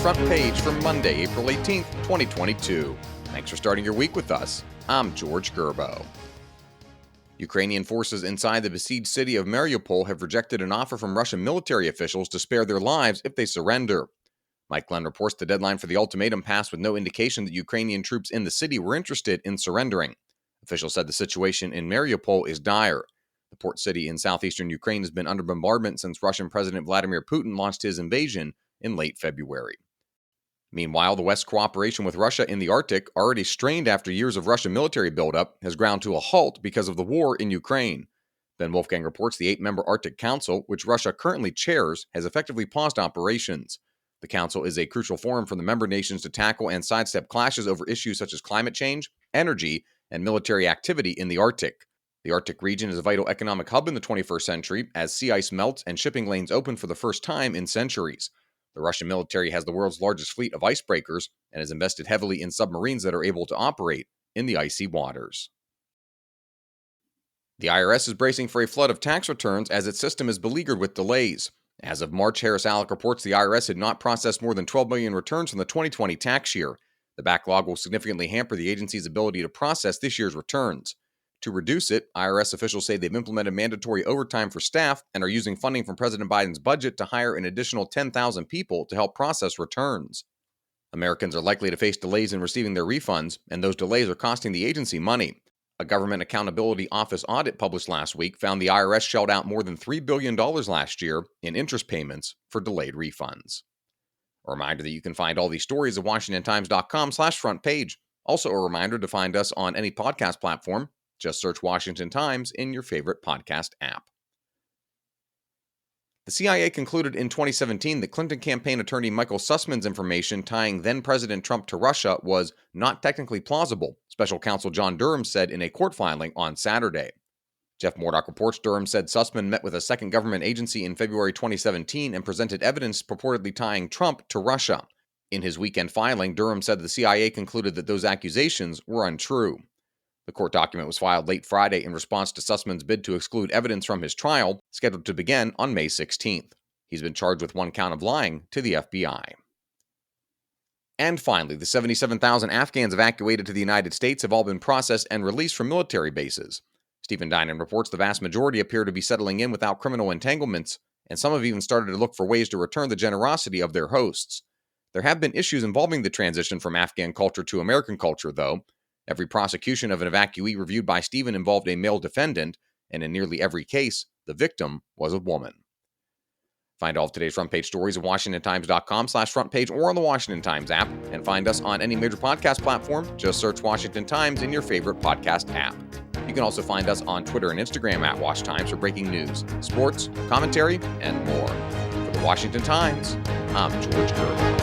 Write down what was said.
Front Page for Monday, April 18th, 2022. Thanks for starting your week with us. I'm George Gerbo. Ukrainian forces inside the besieged city of Mariupol have rejected an offer from Russian military officials to spare their lives if they surrender. Mike Glenn reports the deadline for the ultimatum passed with no indication that Ukrainian troops in the city were interested in surrendering. Officials said the situation in Mariupol is dire. The port city in southeastern Ukraine has been under bombardment since Russian President Vladimir Putin launched his invasion in late February. Meanwhile, the West's cooperation with Russia in the Arctic, already strained after years of Russian military buildup, has ground to a halt because of the war in Ukraine. Ben Wolfgang reports the 8-member Arctic Council, which Russia currently chairs, has effectively paused operations. The Council is a crucial forum for the member nations to tackle and sidestep clashes over issues such as climate change, energy, and military activity in the Arctic. The Arctic region is a vital economic hub in the 21st century as sea ice melts and shipping lanes open for the first time in centuries. The Russian military has the world's largest fleet of icebreakers and has invested heavily in submarines that are able to operate in the icy waters. The IRS is bracing for a flood of tax returns as its system is beleaguered with delays. As of March, Harris-Alec reports the IRS had not processed more than 12 million returns from the 2020 tax year. The backlog will significantly hamper the agency's ability to process this year's returns. To reduce it, IRS officials say they've implemented mandatory overtime for staff and are using funding from President Biden's budget to hire an additional 10,000 people to help process returns. Americans are likely to face delays in receiving their refunds, and those delays are costing the agency money. A Government Accountability Office audit published last week found the IRS shelled out more than $3 billion last year in interest payments for delayed refunds. A reminder that you can find all these stories at WashingtonTimes.com/front page. Also a reminder to find us on any podcast platform. Just search Washington Times in your favorite podcast app. The CIA concluded in 2017 that Clinton campaign attorney Michael Sussman's information tying then-President Trump to Russia was not technically plausible, Special Counsel John Durham said in a court filing on Saturday. Jeff Murdoch reports Durham said Sussman met with a second government agency in February 2017 and presented evidence purportedly tying Trump to Russia. In his weekend filing, Durham said the CIA concluded that those accusations were untrue. The court document was filed late Friday in response to Sussman's bid to exclude evidence from his trial, scheduled to begin on May 16th. He's been charged with one count of lying to the FBI. And finally, the 77,000 Afghans evacuated to the United States have all been processed and released from military bases. Stephen Dinan reports the vast majority appear to be settling in without criminal entanglements, and some have even started to look for ways to return the generosity of their hosts. There have been issues involving the transition from Afghan culture to American culture, though. Every prosecution of an evacuee reviewed by Stephen involved a male defendant, and in nearly every case, the victim was a woman. Find all of today's front page stories at WashingtonTimes.com/front page or on the Washington Times app, and find us on any major podcast platform. Just search Washington Times in your favorite podcast app. You can also find us on Twitter and Instagram at Wash Times for breaking news, sports, commentary, and more. For the Washington Times, I'm George Gerbo.